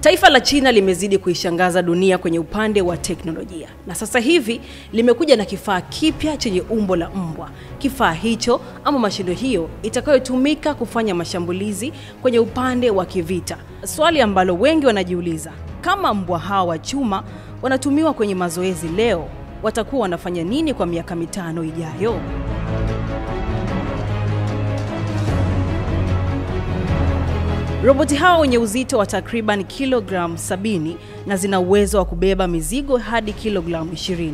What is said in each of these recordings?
Taifa la China limezidi kuishangaza dunia kwenye upande wa teknolojia. Na sasa hivi limekuja na kifaa kipya chenye umbo la mbwa. Kifaa hicho ama mashine hiyo itakayotumika kufanya mashambulizi kwenye upande wa kivita. Swali ambalo wengi wanajiuliza, kama mbwa hawa wa chuma wanatumiwa kwenye mazoezi leo, watakuwa wanafanya nini kwa miaka 5 ijayo? Roboti hawa wenye uzito wa takriban kilogramu 70 na zina uwezo wa kubeba mizigo hadi kilogramu 20,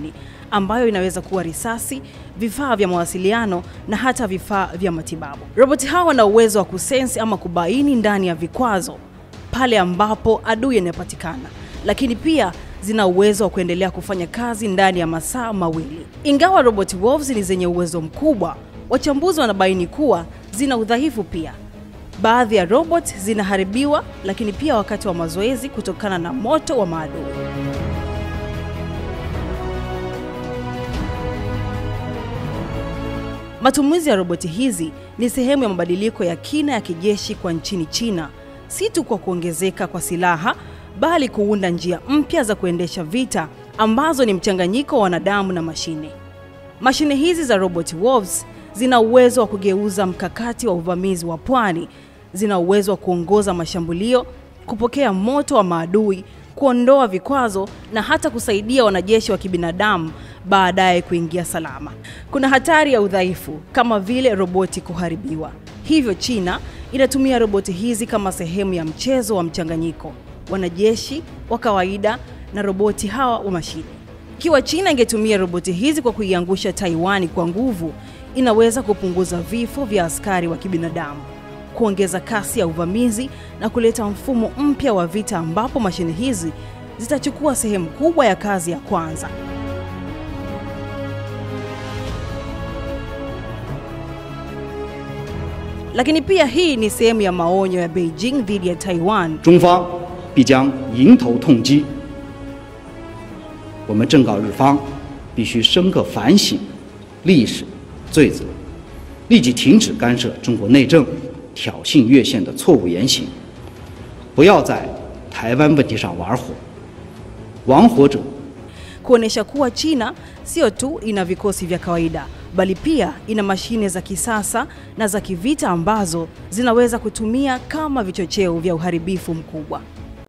ambayo inaweza kuwa risasi, vifaa vya mawasiliano na hata vifaa vya matibabu. Roboti hawa wana uwezo wa kusensi ama kubaini ndani ya vikwazo pale ambapo adui anapatikana, lakini pia zina uwezo wa kuendelea kufanya kazi ndani ya masaa mawili. Ingawa robot wolves ni zenye uwezo mkubwa, wachambuzi wanabaini kuwa zina udhaifu pia. Baadhi ya robots zinaharibiwa, lakini pia wakati wa mazoezi kutokana na moto wa maadui. Matumizi ya roboti hizi ni sehemu ya mabadiliko ya kina ya kijeshi kwa nchini China, si tu kwa kuongezeka kwa silaha, bali kuunda njia mpya za kuendesha vita ambazo ni mchanganyiko wa wanadamu na mashine. Mashine hizi za robot wolves zina uwezo wa kugeuza mkakati wa uvamizi wa pwani, zina uwezo wa kuongoza mashambulio, kupokea moto wa maadui, kuondoa vikwazo na hata kusaidia wanajeshi wa kibinadamu baadaye kuingia salama. Kuna hatari ya udhaifu kama vile roboti kuharibiwa. Hivyo China inatumia roboti hizi kama sehemu ya mchezo wa mchanganyiko, wanajeshi wa kawaida na roboti hawa wa mashine. Ikiwa China ingetumia roboti hizi kwa kuiangusha Taiwan kwa nguvu, inaweza kupunguza vifo vya askari wa kibinadamu, kuongeza kasi ya uvamizi na kuleta mfumo mpya wa vita ambapo mashine hizi zitachukua sehemu kubwa ya kazi ya kwanza. Lakini pia hii ni sehemu ya maonyo ya Beijing dhidi ya Taiwan. 中方必将迎头痛击。我们正告日方，必须深刻反省历史罪责，立即停止干涉中国内政、挑衅越线的错误言行，不要在台湾问题上玩火。玩火者 kuonesha kuwa China sio tu ina vikosi vya kawaida, bali pia ina mashine za kisasa na za kivita ambazo zinaweza kutumia kama vichocheo vya uharibifu mkubwa.